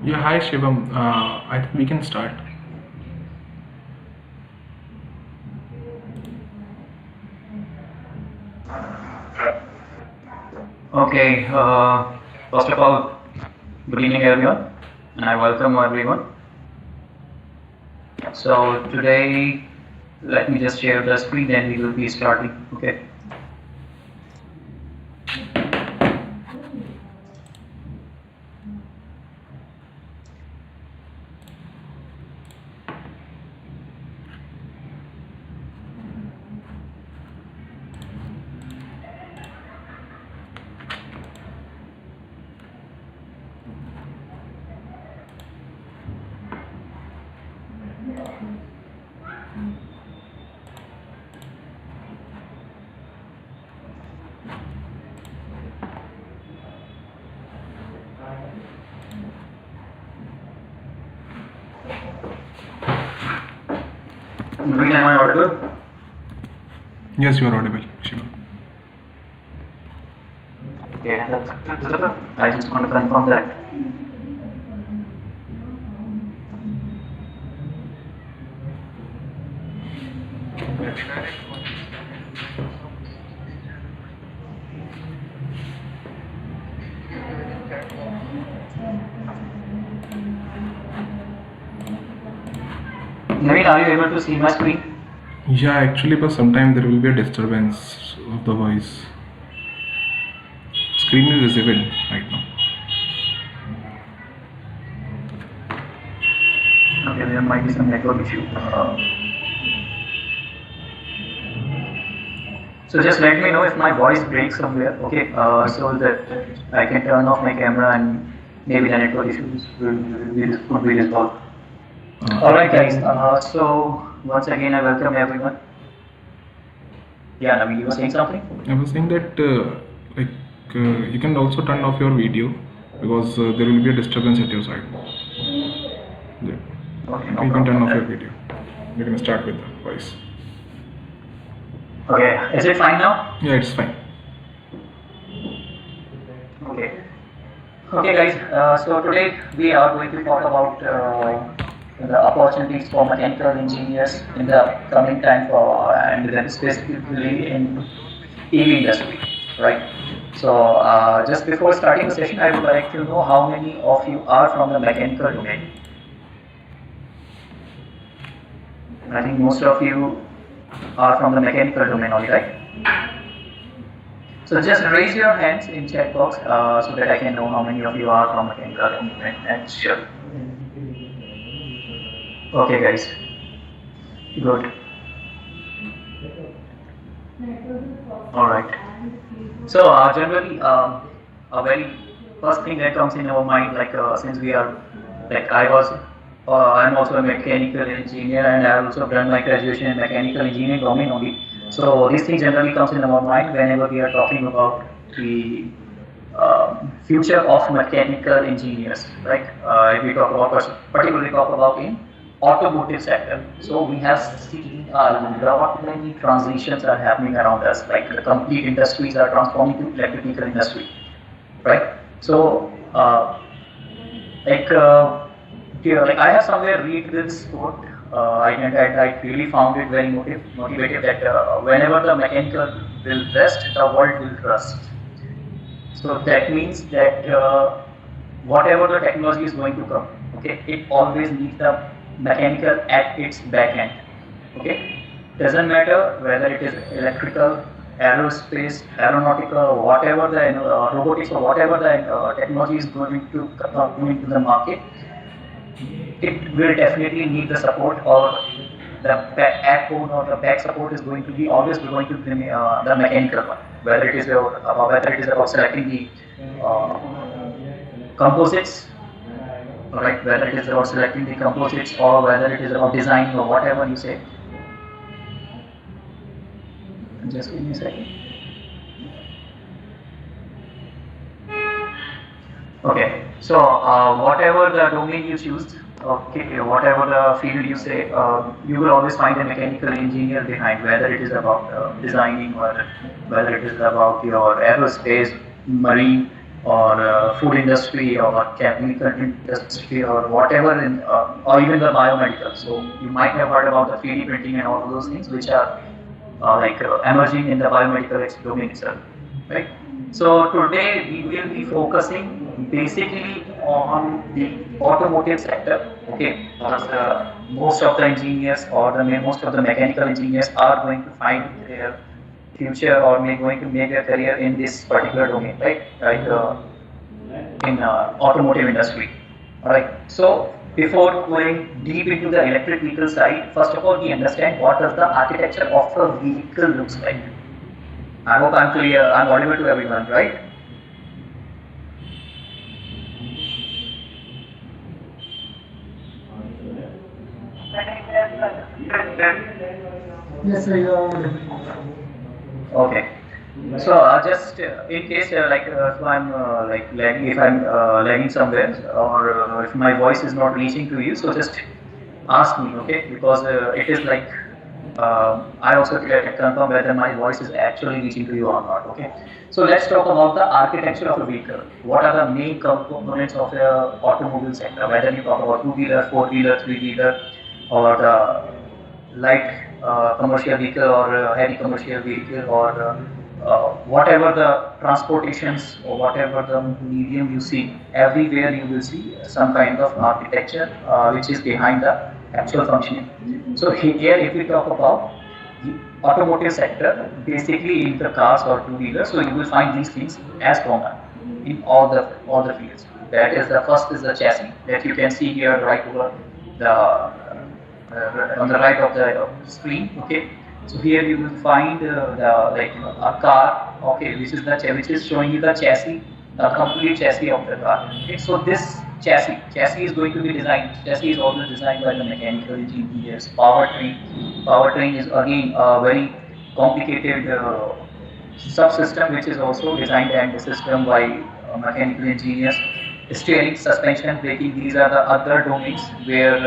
Yeah, hi Shivam. I think we can start. Okay, first of all, good evening everyone, and I welcome everyone. So today, let me just share the screen, then we will be starting. Okay. Naveen, am I audible? Yes, you are audible, Shivam. Okay, I just want to confirm that. Naveen, are you able to see my screen? Yeah, actually, but sometime there will be a disturbance of the voice. Screen is visible right now. Okay, there might be some network issue. So just let me know if my voice breaks somewhere, okay? So that I can turn off my camera and maybe the network issues would be resolved. Alright guys, so once again I welcome everyone. Yeah, Naveen, you were saying something? I was saying that you can also turn off your video because there will be a disturbance at your side. Yeah. Okay, Okay, no you can turn problem. off your video. You can start with the voice. Okay, is it fine now? Yeah, it's fine. Okay. Okay guys, so today we are going to talk about the opportunities for mechanical engineers in the coming time for and then specifically in EV industry, right? So just before starting the session, I would like to know how many of you are from the mechanical domain. I think most of you are from the mechanical domain only, right? So just raise your hands in chat box so that I can know how many of you are from mechanical domain. And sure. Okay, guys. Good. All right. So generally, a very first thing that comes in our mind, like since we are, like I'm also a mechanical engineer and I have also done my graduation in mechanical engineering domain only. So this thing generally comes in our mind whenever we are talking about the future of mechanical engineers, right? If we talk about, particularly talk about in automotive sector. So we have seen a lot many transitions are happening around us, like the complete industries are transforming to electrical industry, right? So like like I have somewhere read this quote. I really found it very motivative that whenever the mechanical will rest, the world will trust. So that means that whatever the technology is going to come, okay, it always needs the mechanical at its back end. Okay, doesn't matter whether it is electrical, aerospace, aeronautical, whatever the robotics or whatever the technology is going to come into the market, it will definitely need the support or the backbone or the back support is going to be always going to be the mechanical one. Whether it is about selecting the composites, right? Whether it is about selecting the composites or whether it is about designing or whatever you say. Just give me a second. Okay, so whatever the domain you choose, okay, whatever the field you say, you will always find a mechanical engineer behind, whether it is about designing or whether it is about your aerospace, marine, or food industry or chemical industry or whatever, or even the biomedical. So you might have heard about the 3D printing and all of those things which are emerging in the biomedical domain itself, right? So today we will be focusing basically on the automotive sector. Okay, because most of the engineers or most of the mechanical engineers are going to find their future or going to make a career in this particular domain, right? In automotive industry. All right. So before going deep into the electric vehicle side, first of all, we understand what does the architecture of a vehicle looks like. I hope I'm clear. I'm audible to everyone, right? Yes, sir, you are. Okay. So just in case if I'm lagging, if I'm lagging somewhere, or if my voice is not reaching to you, so just ask me, okay? Because it is like I also can confirm whether my voice is actually reaching to you or not. Okay. So let's talk about the architecture of a vehicle. What are the main components of the automobile sector? Whether you talk about two-wheeler, four-wheeler, three-wheeler, or the light commercial vehicle or heavy commercial vehicle, or whatever the transportations or whatever the medium you see, everywhere you will see some kind of architecture which is behind the actual functioning. So here, if we talk about the automotive sector, basically in the cars or two-wheelers, so you will find these things as common in all the fields. That is, the first is the chassis that you can see here right over the on the right of the screen. Okay, so here you will find a car. Okay, which is showing you the chassis, the complete chassis of the car. Okay, so this chassis is going to be designed. Chassis is always designed by the mechanical engineers. Powertrain is again a very complicated subsystem which is also designed and the system by mechanical engineers. Steering, suspension, braking, these are the other domains where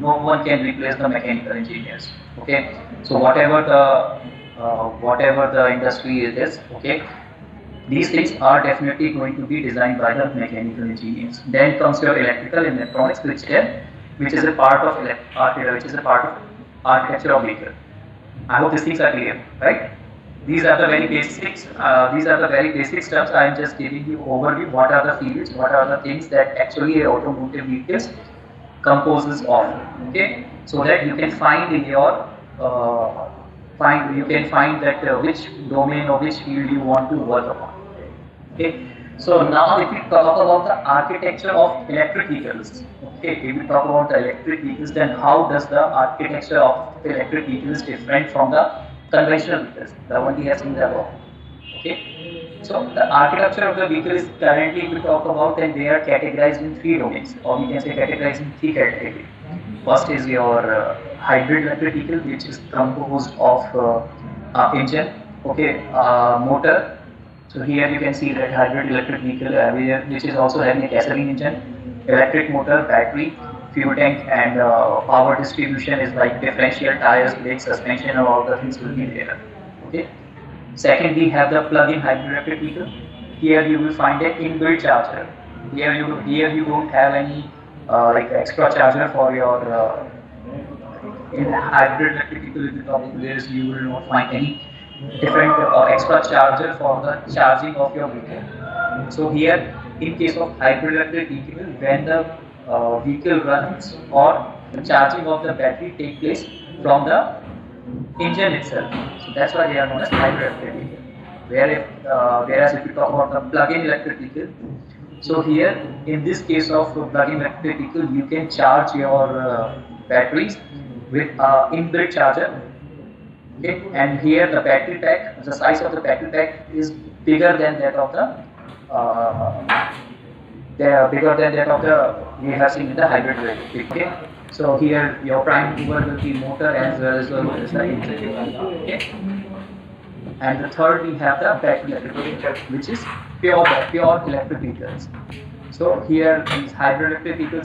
no one can replace the mechanical engineers. Okay, so whatever the industry is, okay, these things are definitely going to be designed by the mechanical engineers. Then comes your electrical and electronics, which is a part of architecture of vehicle. I hope these things are clear, right? These are the very basics. These are the very basic steps. I am just giving you overview. What are the fields? What are the things that actually a automotive vehicles composes of? Okay, so that you can find in your find that which domain or which field you want to work upon. Okay, so now if we talk about the architecture of electric vehicles, okay, if we talk about the electric vehicles, then how does the architecture of electric vehicles different from the conventional vehicles, the one we have seen above? Okay, so the architecture of the vehicle is currently, if we talk about, and they are categorized in three domains, or we can say categorized in three categories. First is your hybrid electric vehicle, which is composed of engine, okay, motor. So here you can see that hybrid electric vehicle, which is also having a gasoline engine, electric motor, battery, fuel tank, and power distribution is like differential, tires, brakes, suspension, and all the things will be there. Okay. Second, we have the plug-in hybrid electric vehicle. Here you will find an inbuilt charger. Here you don't have any extra charger for your in hybrid electric vehicle. If you talk about this, you will not find any different extra charger for the charging of your vehicle. So here, in case of hybrid electric vehicle, when the vehicle runs or the charging of the battery take place from the engine itself, so that's why they are known as hybrid electric vehicle. Whereas if you talk about the plug-in electric vehicle, so here in this case of plug-in electric vehicle, you can charge your batteries with inbuilt charger. Okay, and here the battery pack, the size of the battery pack is bigger than that of we have seen in the hybrid electric. Okay, so here your prime mover will be motor as well as the engine. Okay, and the third we have the battery electric vehicle, which is pure electric vehicles. So here these hybrid electric vehicles